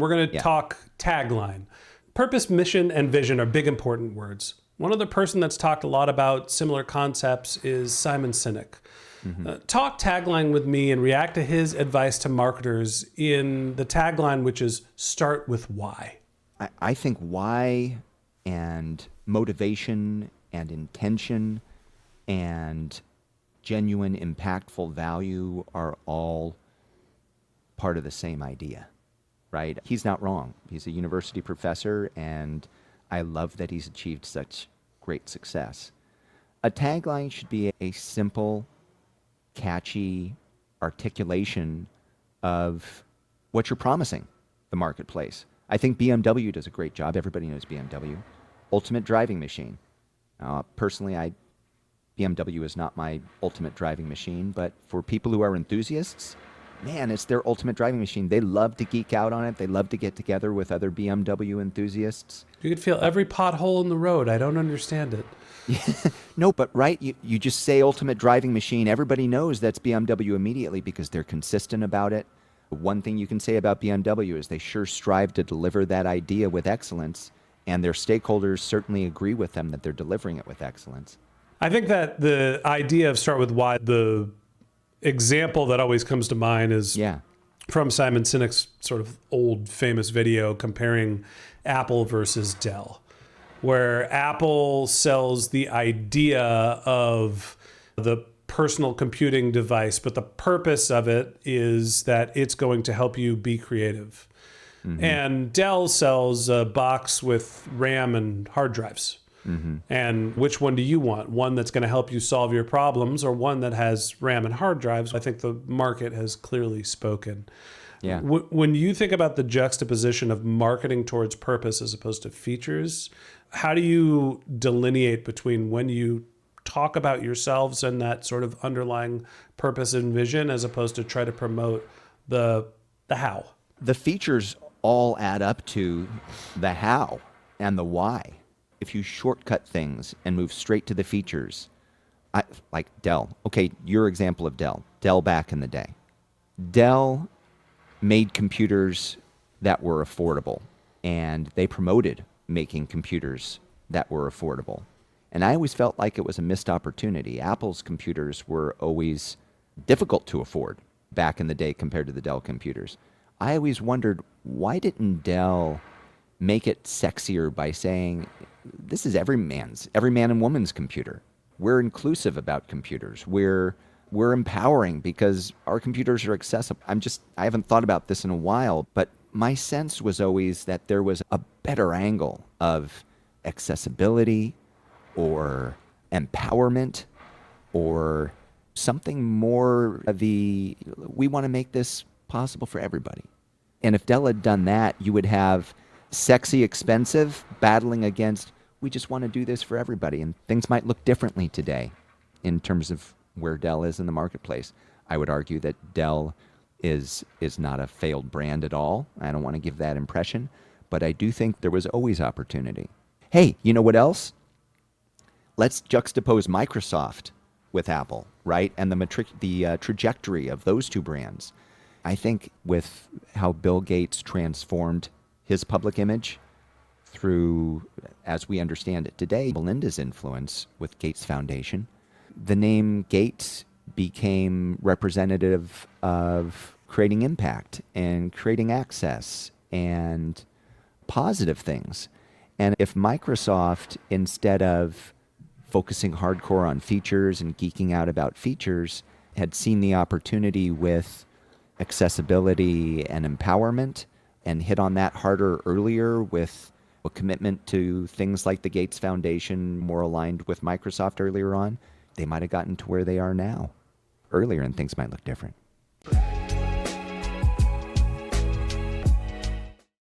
We're going to talk tagline. Purpose, mission, and vision are big, important words. One other person that's talked a lot about similar concepts is Simon Sinek. Talk tagline with me and react to his advice to marketers in the tagline, which is start with why. I think why and motivation and intention and genuine, impactful value are all part of the same idea, right? He's not wrong. He's a university professor, and I love that he's achieved such great success. A tagline should be a simple, catchy articulation of what you're promising the marketplace. I think BMW does a great job. Everybody knows BMW. Ultimate driving machine. Personally, BMW is not my ultimate driving machine, but for people who are enthusiasts, man, it's their ultimate driving machine. They love to geek out on it. They love to get together with other BMW enthusiasts. You could feel every pothole in the road. I don't understand it. No, but right, you just say ultimate driving machine. Everybody knows that's BMW immediately because they're consistent about it. One thing you can say about BMW is they sure strive to deliver that idea with excellence, and their stakeholders certainly agree with them that they're delivering it with excellence. I think that the idea of start with why, the example that always comes to mind is from Simon Sinek's sort of old famous video comparing Apple versus Dell, where Apple sells the idea of the personal computing device, but the purpose of it is that it's going to help you be creative. And Dell sells a box with RAM and hard drives. And which one do you want? One that's going to help you solve your problems, or one that has RAM and hard drives? I think the market has clearly spoken. When you think about the juxtaposition of marketing towards purpose as opposed to features, how do you delineate between when you talk about yourselves and that sort of underlying purpose and vision as opposed to try to promote the how? The features all add up to the how and the why. If you shortcut things and move straight to the features, like Dell. Okay, your example of Dell. Dell back in the day. Dell made computers that were affordable, and they promoted making computers that were affordable. And I always felt like it was a missed opportunity. Apple's computers were always difficult to afford back in the day compared to the Dell computers. I always wondered, why didn't Dell make it sexier by saying, this is every man and woman's computer. We're inclusive about computers. We're empowering because our computers are accessible. I haven't thought about this in a while, but my sense was always that there was a better angle of accessibility or empowerment or something more of we want to make this possible for everybody. And if Dell had done that, you would have sexy, expensive battling against, we just want to do this for everybody. And things might look differently today in terms of where Dell is in the marketplace. I would argue that Dell is not a failed brand at all. I don't want to give that impression, but I do think there was always opportunity. Hey, you know what else? Let's juxtapose Microsoft with Apple, right? And the trajectory of those two brands. I think with how Bill Gates transformed his public image through, as we understand it today, Melinda's influence with Gates Foundation, the name Gates became representative of creating impact and creating access and positive things. And if Microsoft, instead of focusing hardcore on features and geeking out about features, had seen the opportunity with accessibility and empowerment and hit on that harder earlier with a commitment to things like the Gates Foundation, more aligned with Microsoft earlier on, they might have gotten to where they are now earlier, and things might look different.